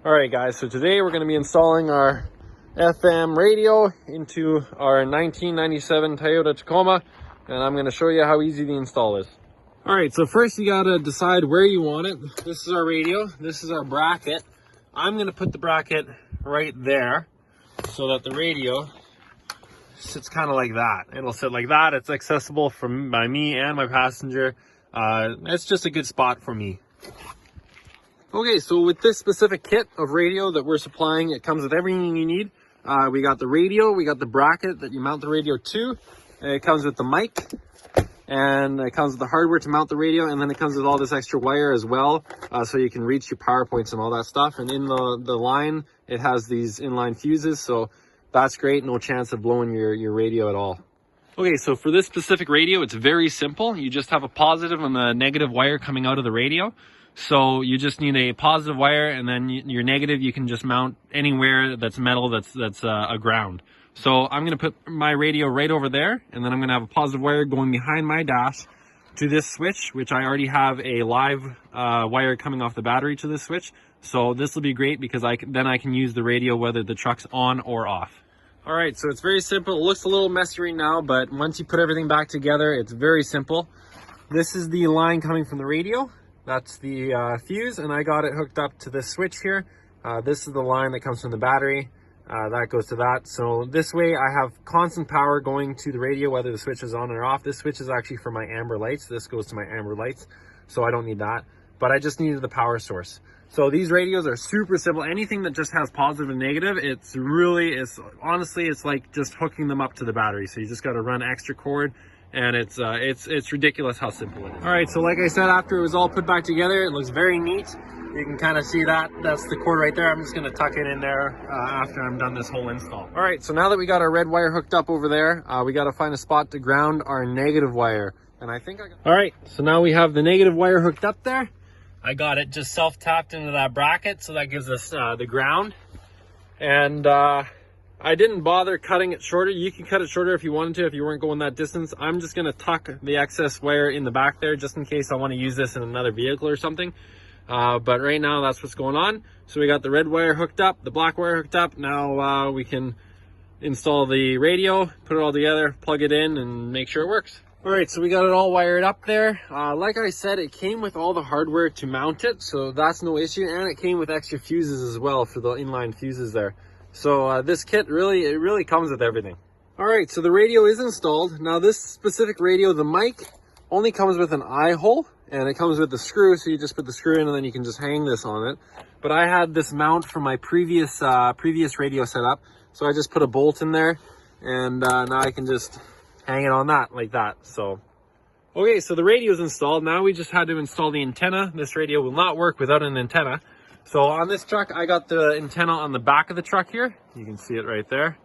Alright guys, so today we're going to be installing our FM radio into our 1997 Toyota Tacoma, and I'm going to show you how easy the install is. Alright, so first you got to decide where you want it. This is our radio, this is our bracket. I'm going to put the bracket right there so that the radio sits kind of like that. It'll sit like that. It's accessible by me and my passenger. It's just a good spot for me. Okay, so with this specific kit of radio that we're supplying, it comes with everything you need. We got the radio, we got the bracket that you mount the radio to. It comes with the mic, and it comes with the hardware to mount the radio, and then it comes with all this extra wire as well, so you can reach your power points and all that stuff. And in the line, it has these inline fuses, so that's great. No chance of blowing your radio at all. Okay, so for this specific radio, it's very simple. You just have a positive and a negative wire coming out of the radio. So you just need a positive wire, and then your negative you can just mount anywhere that's metal that's a ground. So I'm going to put my radio right over there, and then I'm going to have a positive wire going behind my dash to this switch, which I already have a live wire coming off the battery to this switch. So this will be great because then I can use the radio whether the truck's on or off. All right, so it's very simple. It looks a little messy right now, but once you put everything back together, it's very simple. This is the line coming from the radio. That's the fuse, and I got it hooked up to this switch here. This is the line that comes from the battery. That goes to that. So this way I have constant power going to the radio whether the switch is on or off. This switch is actually for my amber lights. This goes to my amber lights, so I don't need that. But I just needed the power source. So these radios are super simple. Anything that just has positive and negative, honestly, it's like just hooking them up to the battery. So you just got to run extra cord. And it's ridiculous how simple it is. All right, so like I said, after it was all put back together, it looks very neat. You can kind of see that's the cord right there. I'm just gonna tuck it in there after I'm done this whole install. All right, so now that we got our red wire hooked up over there, we got to find a spot to ground our negative wire. And I think all right, so now we have the negative wire hooked up there. I got it just self-tapped into that bracket, so that gives us the ground. And I didn't bother cutting it shorter. You can cut it shorter if you wanted to, if you weren't going that distance. I'm just going to tuck the excess wire in the back there just in case I want to use this in another vehicle or something. But right now that's what's going on. So we got the red wire hooked up, the black wire hooked up. Now we can install the radio, put it all together, plug it in, and make sure it works. All right, so we got it all wired up there. Like I said, it came with all the hardware to mount it, so that's no issue. And it came with extra fuses as well for the inline fuses there. So this kit really comes with everything. All right, so the radio is installed. Now this specific radio, the mic, only comes with an eye hole, and it comes with the screw, so you just put the screw in and then you can just hang this on it. But I had this mount from my previous radio setup, so I just put a bolt in there, and now I can just hang it on that like that. So okay, so the radio is installed. Now we just had to install the antenna. This radio will not work without an antenna. So on this truck, I got the antenna on the back of the truck here. You can see it right there.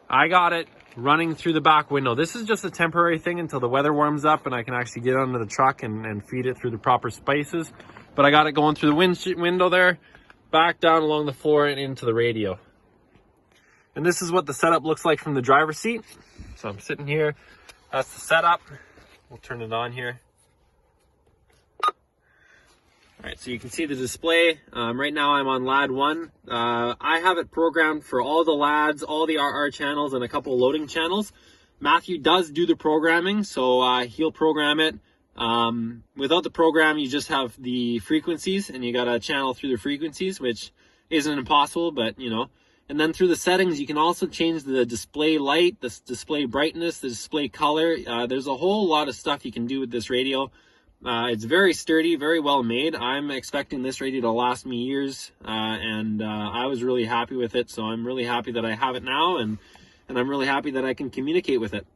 I got it running through the back window. This is just a temporary thing until the weather warms up and I can actually get under the truck and feed it through the proper spaces. But I got it going through the window there, back down along the floor and into the radio. And this is what the setup looks like from the driver's seat. So I'm sitting here. That's the setup. We'll turn it on here. All right, so you can see the display. Right now I'm on LAD 1. I have it programmed for all the LADs, all the RR channels, and a couple loading channels. Matthew does do the programming, so he'll program it. Without the program, you just have the frequencies, and you got to channel through the frequencies, which isn't impossible, but you know. And then through the settings, you can also change the display light, the display brightness, the display color. There's a whole lot of stuff you can do with this radio. It's very sturdy, very well made. I'm expecting this radio to last me years, and I was really happy with it. So I'm really happy that I have it now, and I'm really happy that I can communicate with it.